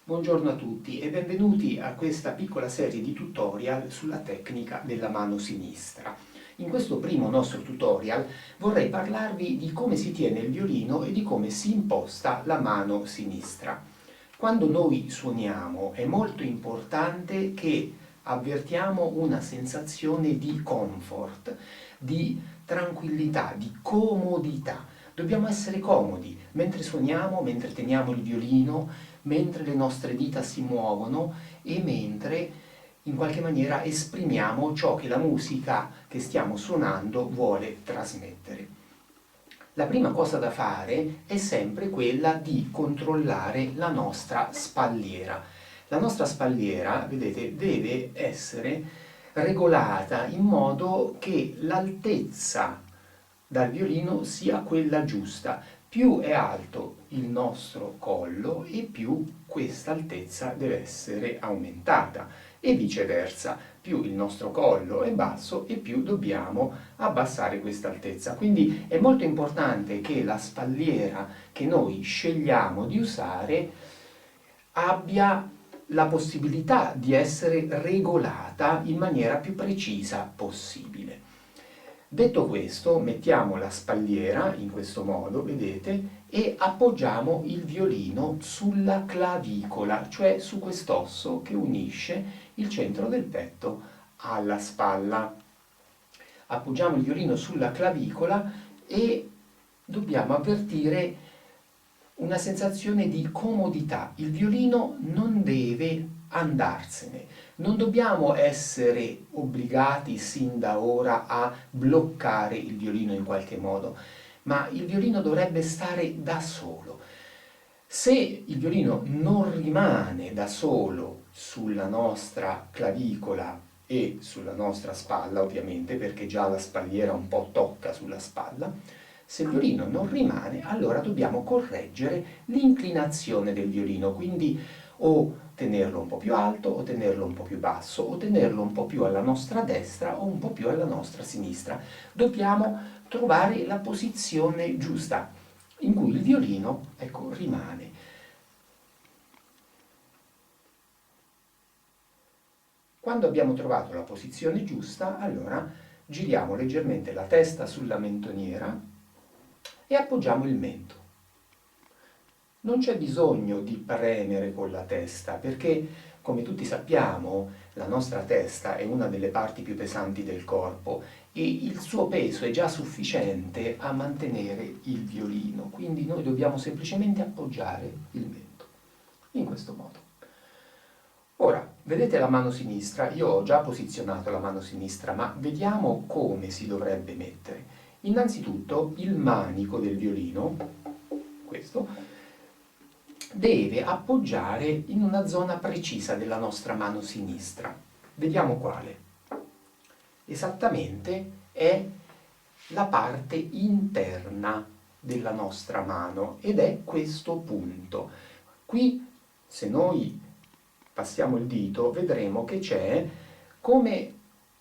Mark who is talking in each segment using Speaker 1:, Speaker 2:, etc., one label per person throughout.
Speaker 1: Buongiorno a tutti e benvenuti a questa piccola serie di tutorial sulla tecnica della mano sinistra. In questo primo nostro tutorial vorrei parlarvi di come si tiene il violino e di come si imposta la mano sinistra. Quando noi suoniamo è molto importante che avvertiamo una sensazione di comfort, di tranquillità, di comodità. Dobbiamo essere comodi mentre suoniamo, mentre teniamo il violino, mentre le nostre dita si muovono e mentre in qualche maniera esprimiamo ciò che la musica che stiamo suonando vuole trasmettere. La prima cosa da fare è sempre quella di controllare la nostra spalliera. La nostra spalliera, vedete, deve essere regolata in modo che l'altezza dal violino sia quella giusta. Più è alto il nostro collo e più questa altezza deve essere aumentata e viceversa, più il nostro collo è basso e più dobbiamo abbassare questa altezza. Quindi è molto importante che la spalliera che noi scegliamo di usare abbia la possibilità di essere regolata in maniera più precisa possibile. Detto questo, mettiamo la spalliera in questo modo, vedete, e appoggiamo il violino sulla clavicola, cioè su quest'osso che unisce il centro del petto alla spalla. Appoggiamo il violino sulla clavicola e dobbiamo avvertire una sensazione di comodità. Il violino non deve andarsene. Non dobbiamo essere obbligati sin da ora a bloccare il violino in qualche modo, ma il violino dovrebbe stare da solo. Se il violino non rimane da solo sulla nostra clavicola e sulla nostra spalla, ovviamente, perché già la spalliera un po' tocca sulla spalla, se il violino non rimane, allora dobbiamo correggere l'inclinazione del violino, quindi o tenerlo un po' più alto, o tenerlo un po' più basso, o tenerlo un po' più alla nostra destra o un po' più alla nostra sinistra. Dobbiamo trovare la posizione giusta in cui il violino, ecco, rimane. Quando abbiamo trovato la posizione giusta, allora giriamo leggermente la testa sulla mentoniera e appoggiamo il mento. Non c'è bisogno di premere con la testa, perché, come tutti sappiamo, la nostra testa è una delle parti più pesanti del corpo e il suo peso è già sufficiente a mantenere il violino, quindi noi dobbiamo semplicemente appoggiare il mento, in questo modo. Ora, vedete la mano sinistra? Io ho già posizionato la mano sinistra, ma vediamo come si dovrebbe mettere. Innanzitutto il manico del violino, questo, deve appoggiare in una zona precisa della nostra mano sinistra. Vediamo quale. Esattamente è la parte interna della nostra mano ed è questo punto. Qui, se noi passiamo il dito, vedremo che c'è come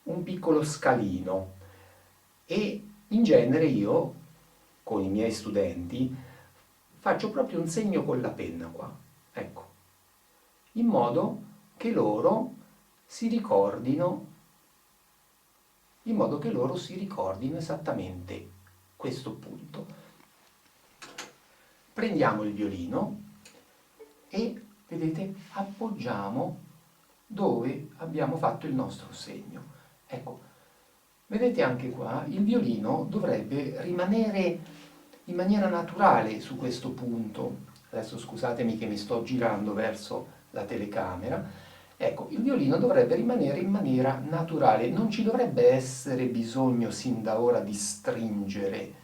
Speaker 1: un piccolo scalino e in genere io, con i miei studenti, faccio proprio un segno con la penna qua, ecco, in modo che loro si ricordino, esattamente questo punto. Prendiamo il violino e, vedete, appoggiamo dove abbiamo fatto il nostro segno. Ecco, vedete anche qua, il violino dovrebbe rimanere in maniera naturale su questo punto. Adesso scusatemi che mi sto girando verso la telecamera. Ecco, il violino dovrebbe rimanere in maniera naturale, non ci dovrebbe essere bisogno sin da ora di stringere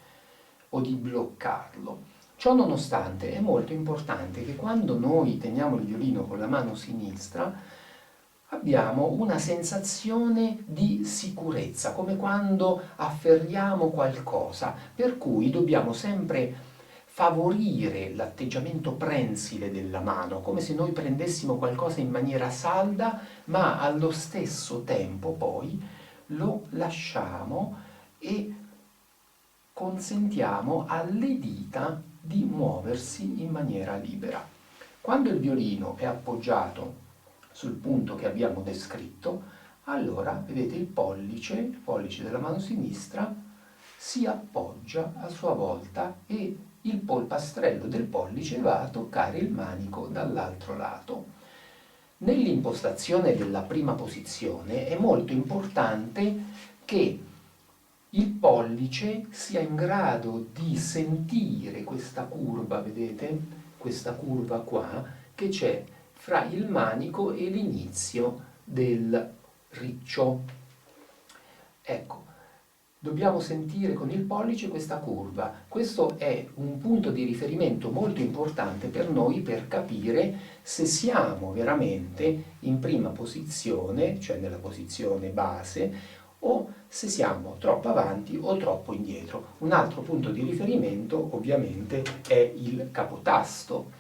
Speaker 1: o di bloccarlo. Ciò nonostante è molto importante che quando noi teniamo il violino con la mano sinistra abbiamo una sensazione di sicurezza, come quando afferriamo qualcosa, per cui dobbiamo sempre favorire l'atteggiamento prensile della mano, come se noi prendessimo qualcosa in maniera salda, ma allo stesso tempo poi lo lasciamo e consentiamo alle dita di muoversi in maniera libera. Quando il violino è appoggiato sul punto che abbiamo descritto, allora vedete il pollice della mano sinistra si appoggia a sua volta e il polpastrello del pollice va a toccare il manico dall'altro lato. Nell'impostazione della prima posizione è molto importante che il pollice sia in grado di sentire questa curva, vedete? Questa curva qua che c'è fra il manico e l'inizio del riccio. Ecco, dobbiamo sentire con il pollice questa curva. Questo è un punto di riferimento molto importante per noi per capire se siamo veramente in prima posizione, cioè nella posizione base, o se siamo troppo avanti o troppo indietro. Un altro punto di riferimento ovviamente è il capotasto.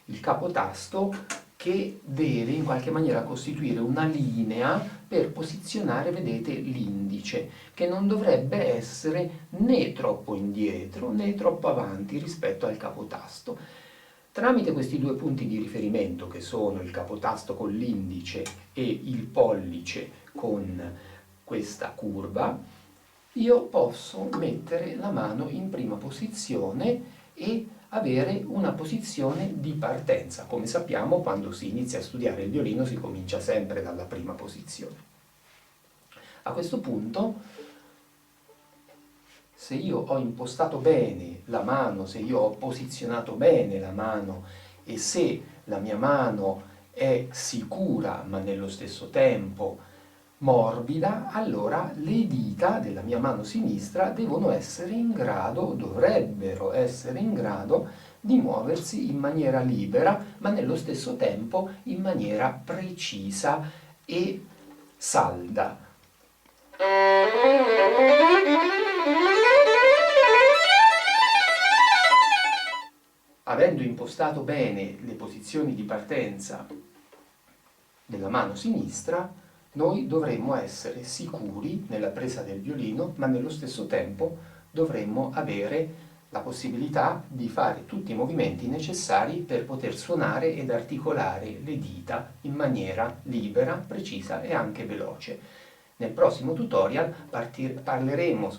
Speaker 1: Il capotasto che deve in qualche maniera costituire una linea per posizionare, vedete, l'indice, che non dovrebbe essere né troppo indietro né troppo avanti rispetto al capotasto. Tramite questi due punti di riferimento, che sono il capotasto con l'indice e il pollice con questa curva, io posso mettere la mano in prima posizione e avere una posizione di partenza. Come sappiamo, quando si inizia a studiare il violino si comincia sempre dalla prima posizione. A questo punto, se io ho impostato bene la mano, se io ho posizionato bene la mano e se la mia mano è sicura ma nello stesso tempo morbida, allora le dita della mia mano sinistra dovrebbero essere in grado di muoversi in maniera libera, ma nello stesso tempo in maniera precisa e salda. Avendo impostato bene le posizioni di partenza della mano sinistra, noi dovremmo essere sicuri nella presa del violino, ma nello stesso tempo dovremmo avere la possibilità di fare tutti i movimenti necessari per poter suonare ed articolare le dita in maniera libera, precisa e anche veloce. Nel prossimo tutorial parleremo,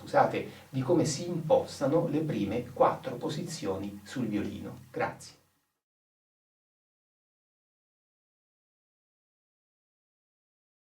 Speaker 1: di come si impostano le prime 4 posizioni sul violino. Grazie.